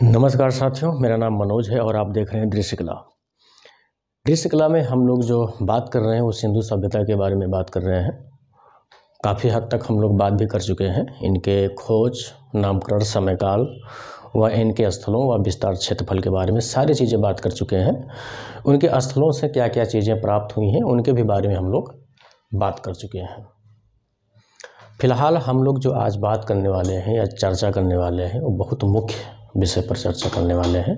नमस्कार साथियों, मेरा नाम मनोज है और आप देख रहे हैं दृश्य कला। दृश्य कला में हम लोग जो बात कर रहे हैं वो सिंधु सभ्यता के बारे में बात कर रहे हैं। काफ़ी हद तक हम लोग बात भी कर चुके हैं। इनके खोज, नामकरण, समयकाल व इनके स्थलों व विस्तार क्षेत्रफल के बारे में सारी चीज़ें बात कर चुके हैं। उनके स्थलों से क्या क्या चीज़ें प्राप्त हुई हैं उनके भी बारे में हम लोग बात कर चुके हैं। फिलहाल हम लोग जो आज बात करने वाले हैं या चर्चा करने वाले हैं वो बहुत मुख्य विषय पर चर्चा करने वाले हैं,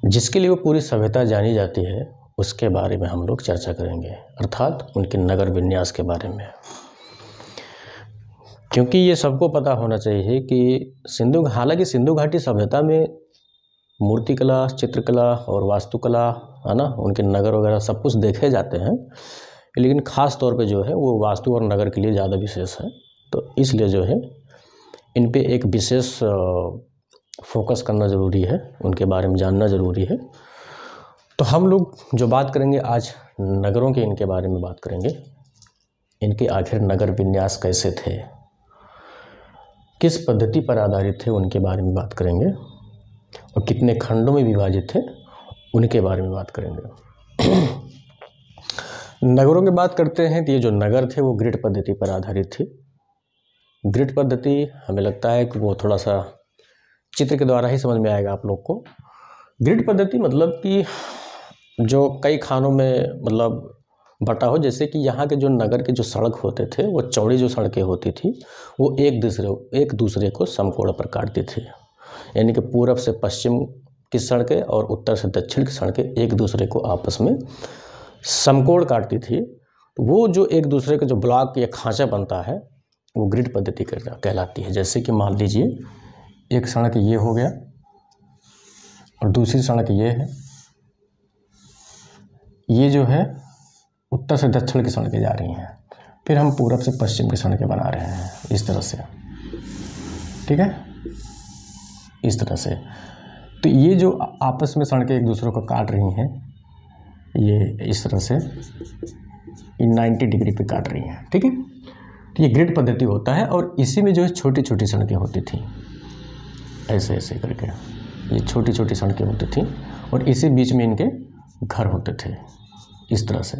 जिसके लिए वो पूरी सभ्यता जानी जाती है। उसके बारे में हम लोग चर्चा करेंगे, अर्थात उनके नगर विन्यास के बारे में। क्योंकि ये सबको पता होना चाहिए कि हालांकि सिंधु घाटी सभ्यता में मूर्तिकला, चित्रकला और वास्तुकला है ना, उनके नगर वगैरह सब कुछ देखे जाते हैं, लेकिन ख़ास तौर पे जो है वो वास्तु और नगर के लिए ज़्यादा विशेष है। तो इसलिए जो है इन पे एक विशेष फोकस करना ज़रूरी है, उनके बारे में जानना ज़रूरी है। तो हम लोग जो बात करेंगे आज नगरों के, इनके बारे में बात करेंगे। इनके आखिर नगर विन्यास कैसे थे, किस पद्धति पर आधारित थे, उनके बारे में बात करेंगे। और कितने खंडों में विभाजित थे उनके बारे में बात करेंगे। नगरों की बात करते हैं तो ये जो नगर थे वो ग्रिड पद्धति पर आधारित थे। ग्रिड पद्धति हमें लगता है कि वो थोड़ा सा चित्र के द्वारा ही समझ में आएगा आप लोग को। ग्रिड पद्धति मतलब कि जो कई खानों में मतलब बटा हो, जैसे कि यहाँ के जो नगर के जो सड़क होते थे वो चौड़ी जो सड़कें होती थी वो एक दूसरे को समकोण पर काटती थी। यानी कि पूरब से पश्चिम की सड़कें और उत्तर से दक्षिण की सड़कें एक दूसरे को आपस में समकोण काटती थी। वो जो एक दूसरे का जो ब्लॉक या खांचा बनता है वो ग्रिड पद्धति कहलाती है। जैसे कि मान लीजिए एक सड़क ये हो गया और दूसरी सड़क ये है, ये जो है उत्तर से दक्षिण की सड़कें जा रही हैं, फिर हम पूरब से पश्चिम की सड़कें बना रहे हैं इस तरह से, ठीक है, इस तरह से। तो ये जो आपस में सड़कें एक दूसरे को काट रही हैं, ये इस तरह से 90 डिग्री पे काट रही हैं, ठीक है। तो ये ग्रिड पद्धति होता है और इसी में जो है छोटी छोटी सड़कें होती थी, ऐसे ऐसे करके ये छोटी छोटी सड़कें होती थी और इसी बीच में इनके घर होते थे इस तरह से।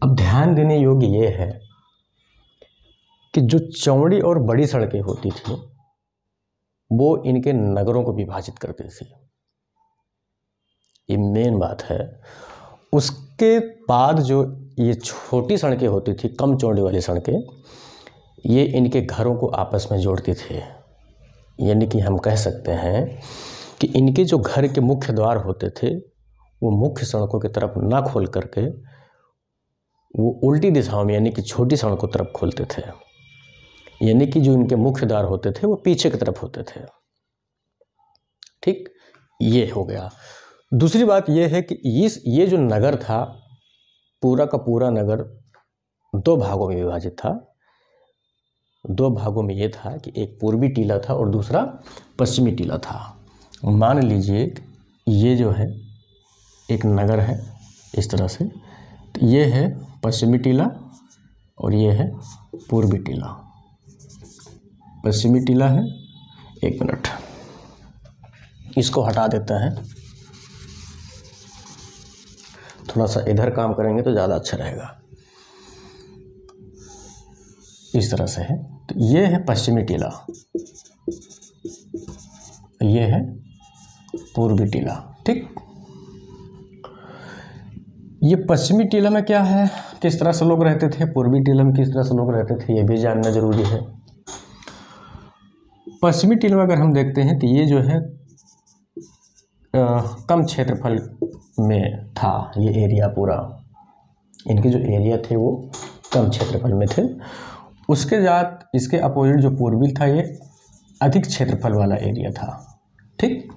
अब ध्यान देने योग्य ये है कि जो चौड़ी और बड़ी सड़कें होती थी वो इनके नगरों को विभाजित करती थी, ये मेन बात है। उसके बाद जो ये छोटी सड़कें होती थी, कम चौड़ी वाली सड़कें, ये इनके घरों को आपस में जोड़ती थी। यानी कि हम कह सकते हैं कि इनके जो घर के मुख्य द्वार होते थे वो मुख्य सड़कों की तरफ ना खोल करके वो उल्टी दिशाओं में यानी कि छोटी सड़कों की तरफ खोलते थे। यानी कि जो इनके मुख्य द्वार होते थे वो पीछे की तरफ होते थे, ठीक, ये हो गया। दूसरी बात ये है कि ये जो नगर था, पूरा का पूरा नगर दो भागों में विभाजित था। दो भागों में ये था कि एक पूर्वी टीला था और दूसरा पश्चिमी टीला था। मान लीजिए ये जो है एक नगर है इस तरह से, तो ये है पश्चिमी टीला और ये है पूर्वी टीला। पश्चिमी टीला है, एक मिनट इसको हटा देते हैं, थोड़ा सा इधर काम करेंगे तो ज़्यादा अच्छा रहेगा। इस तरह से है, तो ये है पश्चिमी टीला, ये है पूर्वी टीला, ठीक। ये पश्चिमी टीला में क्या है, किस तरह से लोग रहते थे, पूर्वी टीला में किस तरह से लोग रहते थे, ये भी जानना जरूरी है। पश्चिमी टीला में अगर हम देखते हैं तो ये जो है कम क्षेत्रफल में था। ये एरिया पूरा, इनके जो एरिया थे वो कम क्षेत्रफल में थे। उसके साथ इसके अपोजिट जो पूर्वी था ये अधिक क्षेत्रफल वाला एरिया था, ठीक।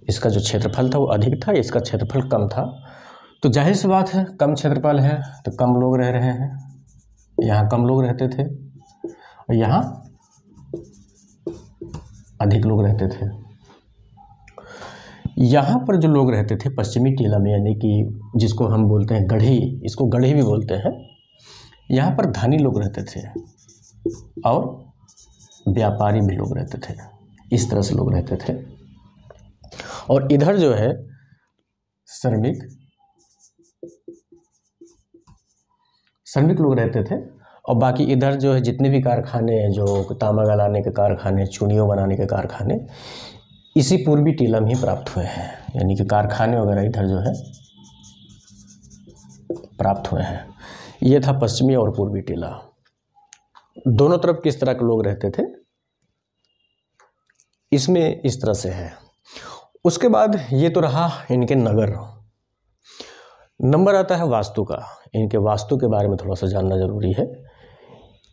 इसका जो क्षेत्रफल था वो अधिक था, इसका क्षेत्रफल कम था। तो जाहिर सी बात है, कम क्षेत्रफल है तो कम लोग रह रहे हैं। यहाँ कम लोग रहते थे और यहाँ अधिक लोग रहते थे। यहाँ पर जो लोग रहते थे पश्चिमी टीला में, यानी कि जिसको हम बोलते हैं गढ़ी, इसको गढ़ी भी बोलते हैं, यहाँ पर धनी लोग रहते थे और व्यापारी भी लोग रहते थे। इस तरह से लोग रहते थे। और इधर जो है श्रमिक लोग रहते थे। और बाकी इधर जो है जितने भी कारखाने हैं, जो तांबा गलाने के कारखाने, चूड़ियों बनाने के कारखाने, इसी पूर्वी टीला में ही प्राप्त हुए हैं। यानी कि कारखाने वगैरह इधर जो है प्राप्त हुए हैं। ये था पश्चिमी और पूर्वी टीला। दोनों तरफ किस तरह के लोग रहते थे, इसमें इस तरह से है। उसके बाद ये तो रहा इनके नगर। नंबर आता है वास्तु का। इनके वास्तु के बारे में थोड़ा सा जानना जरूरी है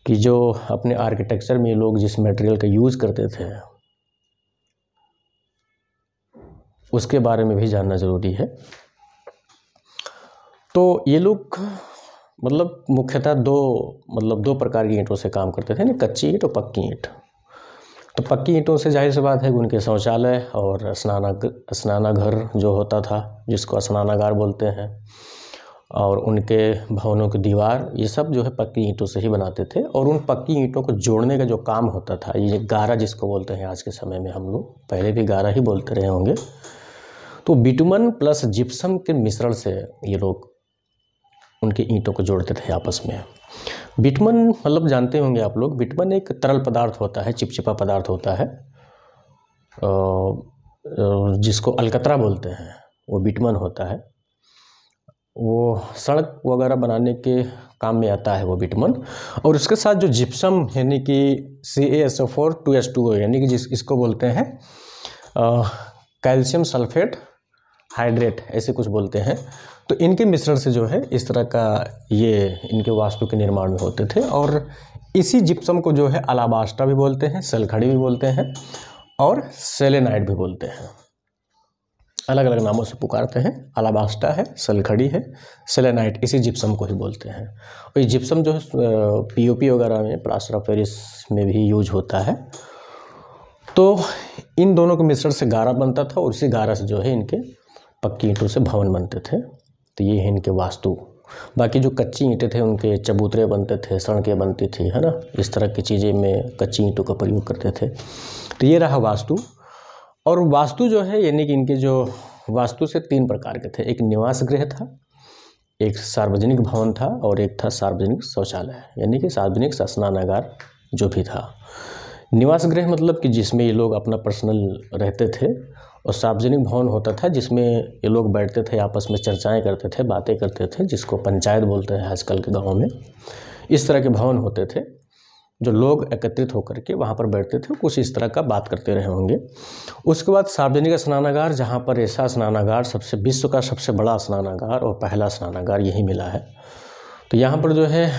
कि जो अपने आर्किटेक्चर में लोग जिस मटेरियल का यूज करते थे उसके बारे में भी जानना जरूरी है। तो ये लोग मतलब मुख्यतः दो प्रकार की ईंटों से काम करते थे ना, कच्ची ईंट और पक्की ईंट। तो पक्की ईंटों से जाहिर सी बात है कि उनके शौचालय और स्नानाघर जो होता था, जिसको स्नानागार बोलते हैं, और उनके भवनों की दीवार, ये सब जो है पक्की ईंटों से ही बनाते थे। और उन पक्की ईंटों को जोड़ने का जो काम होता था, ये गारा जिसको बोलते हैं आज के समय में, हम लोग पहले भी गारा ही बोलते रहे होंगे। तो बिटुमन प्लस जिप्सम के मिश्रण से ये लोग उनकी ईंटों को जोड़ते थे आपस में। बिटुमन मतलब जानते होंगे आप लोग, बिटुमन एक तरल पदार्थ होता है, चिपचिपा पदार्थ होता है, जिसको अलकतरा बोलते हैं, वो बिटुमन होता है। वो सड़क वगैरह बनाने के काम में आता है वो बिटुमन। और उसके साथ जो जिप्सम यानी कि CaSO4 2H2O यानी कि इसको बोलते हैं कैल्शियम सल्फेट हाइड्रेट, ऐसे कुछ बोलते हैं। तो इनके मिश्रण से जो है इस तरह का ये इनके वास्तु के निर्माण में होते थे। और इसी जिप्सम को जो है अलाबास्टा भी बोलते हैं, सलखड़ी भी बोलते हैं, और सेलेनाइट भी बोलते हैं। अलग अलग नामों से पुकारते हैं। अलाबास्टा है, सलखड़ी है, सेलेनाइट, इसी जिप्सम को ही बोलते हैं। और ये जिप्सम जो है POP वगैरह में, प्लास्टर ऑफ पेरिस में भी यूज होता है। तो इन दोनों के मिश्रण से गारा बनता था, और इसी गारा से जो है इनके पक्की ईंटों से भवन बनते थे। तो ये है इनके वास्तु। बाकी जो कच्ची ईंटें थे उनके चबूतरे बनते थे, सड़कें बनती थी, है ना, इस तरह की चीज़ें में कच्ची ईंटों का प्रयोग करते थे। तो ये रहा वास्तु। और वास्तु जो है यानी कि इनके जो वास्तु से 3 प्रकार के थे। एक निवास गृह था, एक सार्वजनिक भवन था, और एक था सार्वजनिक शौचालय यानी कि सार्वजनिक स्नानागार जो भी था। निवास गृह मतलब कि जिसमें ये लोग अपना पर्सनल रहते थे, और सार्वजनिक भवन होता था जिसमें ये लोग बैठते थे, आपस में चर्चाएं करते थे, बातें करते थे, जिसको पंचायत बोलते हैं आजकल के गाँव में। इस तरह के भवन होते थे जो लोग एकत्रित होकर के वहाँ पर बैठते थे, कुछ इस तरह का बात करते रहे होंगे। उसके बाद सार्वजनिक स्नानागार, जहाँ पर ऐसा स्नानागार विश्व का सबसे बड़ा स्नानागार और पहला स्नानागार यही मिला है। तो यहाँ पर जो है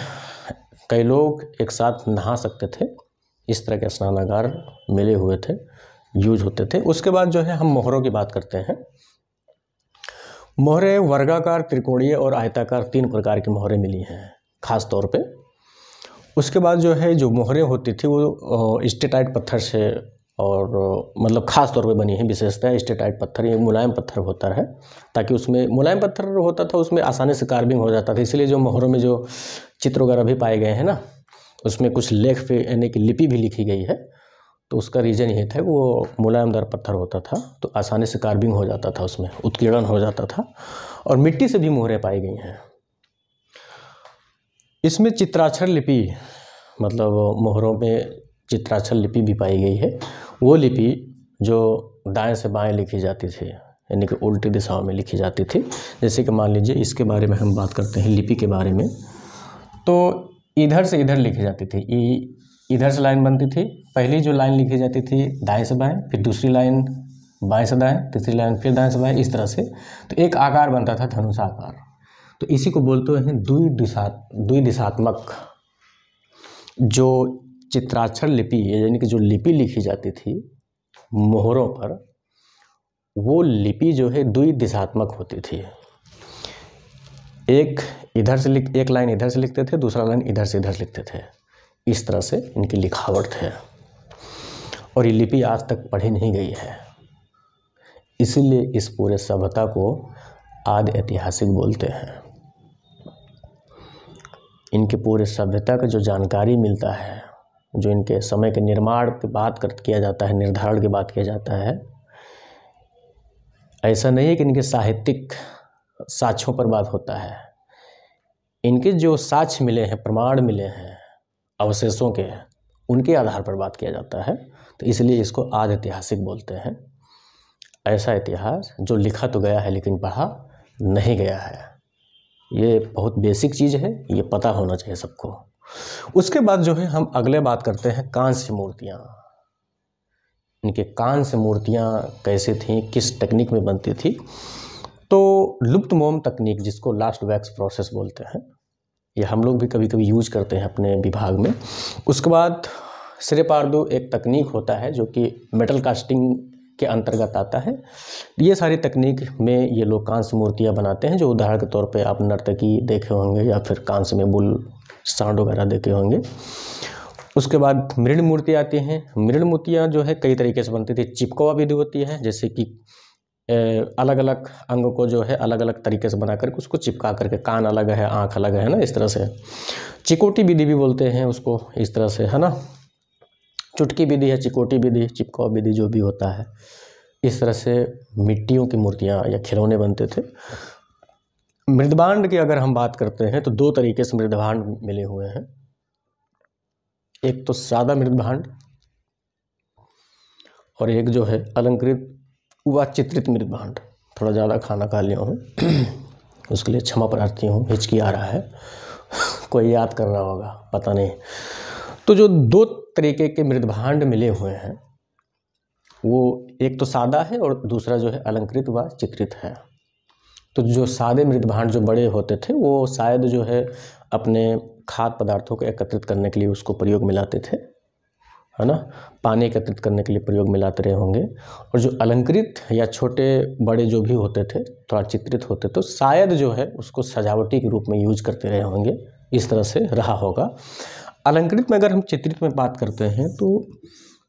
कई लोग एक साथ नहा सकते थे। इस तरह के स्नानागार मिले हुए थे, यूज होते थे। उसके बाद जो है हम मोहरों की बात करते हैं। मोहरें वर्गाकार, त्रिकोणीय और आयताकार 3 प्रकार की मोहरें मिली हैं खास तौर पे। उसके बाद जो है जो मोहरें होती थी वो स्टेटाइट पत्थर से, और मतलब खास तौर पे बनी है। विशेषता स्टेटाइट पत्थर, ये मुलायम पत्थर होता है, ताकि उसमें मुलायम पत्थर होता था, उसमें आसानी से कार्विंग हो जाता था। इसलिए जो मोहरों में जो चित्र वगैरह भी पाए गए हैं ना, उसमें कुछ लेख पे यानी कि लिपि भी लिखी गई है। तो उसका रीज़न ये था कि वो मुलायमदार पत्थर होता था, तो आसानी से कार्विंग हो जाता था, उसमें उत्कीर्णन हो जाता था। और मिट्टी से भी मोहरें पाई गई हैं। इसमें चित्राक्षर लिपि, मतलब मोहरों में चित्राक्षर लिपि भी पाई गई है। वो लिपि जो दाएं से बाएं लिखी जाती थी, यानी कि उल्टी दिशाओं में लिखी जाती थी। जैसे कि मान लीजिए इसके बारे में हम बात करते हैं, लिपि के बारे में। तो इधर से इधर लिखी जाती थी, इधर से लाइन बनती थी। पहली जो लाइन लिखी जाती थी दाएं से बाएं, फिर दूसरी लाइन बाएं से दाएं, तीसरी लाइन फिर दाएं से बाएं, इस तरह से। तो एक आकार बनता था धनुषाकार। तो इसी को बोलते हैं द्विदिशात्मक जो चित्राक्षर लिपि, यानी कि जो लिपि लिखी जाती थी मोहरों पर, वो लिपि जो है द्विदिशात्मक होती थी। एक लाइन इधर से लिखते थे, दूसरा लाइन इधर से इधर लिखते थे। इस तरह से इनकी लिखावट है। और ये लिपि आज तक पढ़ी नहीं गई है, इसीलिए इस पूरे सभ्यता को आदि ऐतिहासिक बोलते हैं। इनके पूरे सभ्यता का जो जानकारी मिलता है जो इनके समय के निर्माण की बात किया जाता है, निर्धारण की बात किया जाता है, ऐसा नहीं है कि इनके साहित्यिक साक्ष्यों पर बात होता है। इनके जो साक्ष्य मिले हैं, प्रमाण मिले हैं अवशेषों के, उनके आधार पर बात किया जाता है। तो इसलिए इसको आदि ऐतिहासिक बोलते हैं। ऐसा इतिहास जो लिखा तो गया है लेकिन पढ़ा नहीं गया है। ये बहुत बेसिक चीज़ है, ये पता होना चाहिए सबको। उसके बाद जो है हम अगले बात करते हैं कांस्य मूर्तियाँ। इनके कांस्य मूर्तियाँ कैसे थीं, किस टेक्निक में बनती थी। तो लुप्त मोम तकनीक, जिसको लास्ट वैक्स प्रोसेस बोलते हैं, ये हम लोग भी कभी कभी यूज करते हैं अपने विभाग में। उसके बाद श्रेपार्दो एक तकनीक होता है जो कि मेटल कास्टिंग के अंतर्गत आता है। ये सारी तकनीक में ये लोग कांस्य मूर्तियाँ बनाते हैं, जो उदाहरण के तौर पे आप नर्तकी देखे होंगे या फिर कांस्य में बुल सांड वगैरह देखे होंगे। उसके बाद मृण मूर्ति आती हैं। मृण मूर्तियाँ जो है कई तरीके से बनती थी। चिपकवा विधि होती है, जैसे कि अलग अलग अंग को जो है अलग अलग तरीके से बना करके उसको चिपका करके, कान अलग है, आँख अलग है ना, इस तरह से। चिकोटी विधि भी बोलते हैं उसको, इस तरह से, है ना। चुटकी विधि है, चिकोटी विधि, चिपकवा विधि जो भी होता है, इस तरह से मिट्टियों की मूर्तियाँ या खिलौने बनते थे। मृदभांड की अगर हम बात करते हैं तो दो तरीके से मृदभांड मिले हुए हैं। एक तो सादा मृदभांड और एक जो है अलंकृत व चित्रित मृदभांड। थोड़ा ज़्यादा खाना खा लिया हूँ उसके लिए क्षमा प्रार्थी हूँ, हिचकी आ रहा है कोई याद कर रहा होगा, पता नहीं। तो जो दो तरीके के मृदभांड मिले हुए हैं, वो एक तो सादा है और दूसरा जो है अलंकृत व चित्रित है। तो जो सादे मृदभांड जो बड़े होते थे, वो शायद जो है अपने खाद्य पदार्थों को एकत्रित करने के लिए उसको प्रयोग में लाते थे, है ना, पानी एकत्रित करने के लिए प्रयोग में लाते रहे होंगे। और जो अलंकृत या छोटे बड़े जो भी होते थे, थोड़ा चित्रित होते, तो शायद जो है उसको सजावटी के रूप में यूज करते रहे होंगे, इस तरह से रहा होगा। अलंकृत में अगर हम चित्रित में बात करते हैं तो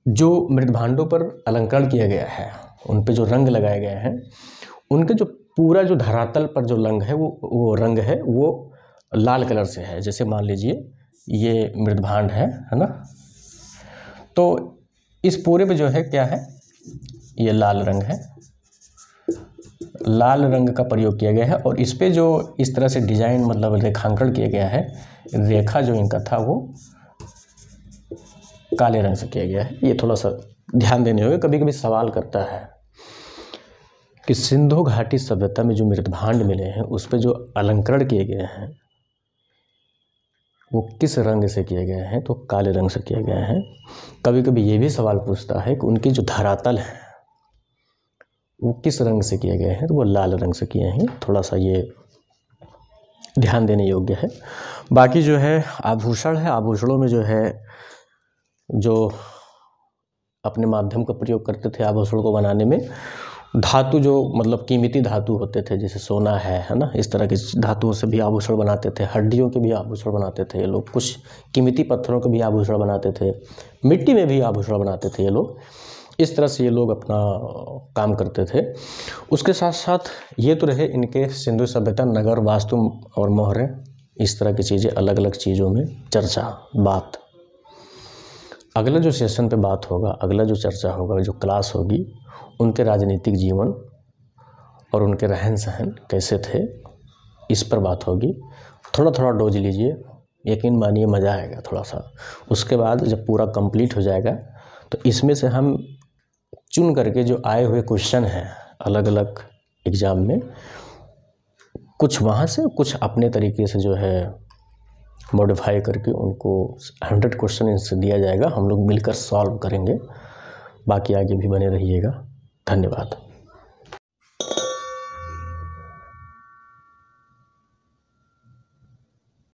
जो मृदभांडों पर अलंकरण किया गया है, उन पे जो रंग लगाए गए हैं, उनके जो पूरा जो धरातल पर जो रंग है वो रंग है वो लाल कलर से है। जैसे मान लीजिए ये मृदभांड है ना, तो इस पूरे पे जो है क्या है, ये लाल रंग है, लाल रंग का प्रयोग किया गया है। और इस पे जो इस तरह से डिजाइन मतलब रेखांकन किया गया है, रेखा जो इनका था वो काले रंग से किया गया है। ये थोड़ा सा ध्यान देने होगा। कभी कभी सवाल करता है कि सिंधु घाटी सभ्यता में जो मृदभांड मिले हैं उस पे जो अलंकरण किए गए हैं वो किस रंग से किए गए हैं, तो काले रंग से किए गए हैं। कभी कभी ये भी सवाल पूछता है कि उनकी जो धरातल है वो किस रंग से किए गए हैं, तो वो लाल रंग से किए हैं। थोड़ा सा ये ध्यान देने योग्य है। बाकी जो है आभूषण है, आभूषणों में जो है जो अपने माध्यम का प्रयोग करते थे आभूषण को बनाने में, धातु जो मतलब कीमती धातु होते थे, जैसे सोना है ना, इस तरह की धातुओं से भी आभूषण बनाते थे। हड्डियों के भी आभूषण बनाते थे ये लोग, कुछ कीमती पत्थरों के भी आभूषण बनाते थे, मिट्टी में भी आभूषण बनाते थे ये लोग। इस तरह से ये लोग अपना काम करते थे। उसके साथ साथ ये तो रहे इनके सिंधु सभ्यता, नगर वास्तु और मोहरें, इस तरह की चीज़ें, अलग अलग चीज़ों में चर्चा बात। अगला जो सेशन पे बात होगा, अगला जो चर्चा होगा, जो क्लास होगी, उनके राजनीतिक जीवन और उनके रहन सहन कैसे थे, इस पर बात होगी। थोड़ा थोड़ा डोज लीजिए, यकीन मानिए मज़ा आएगा थोड़ा सा। उसके बाद जब पूरा कंप्लीट हो जाएगा तो इसमें से हम चुन करके जो आए हुए क्वेश्चन हैं अलग अलग एग्ज़ाम में, कुछ वहाँ से कुछ अपने तरीके से जो है मॉडिफाई करके उनको 100 क्वेश्चन इनसे दिया जाएगा, हम लोग मिलकर सॉल्व करेंगे। बाकी आगे भी बने रहिएगा। धन्यवाद।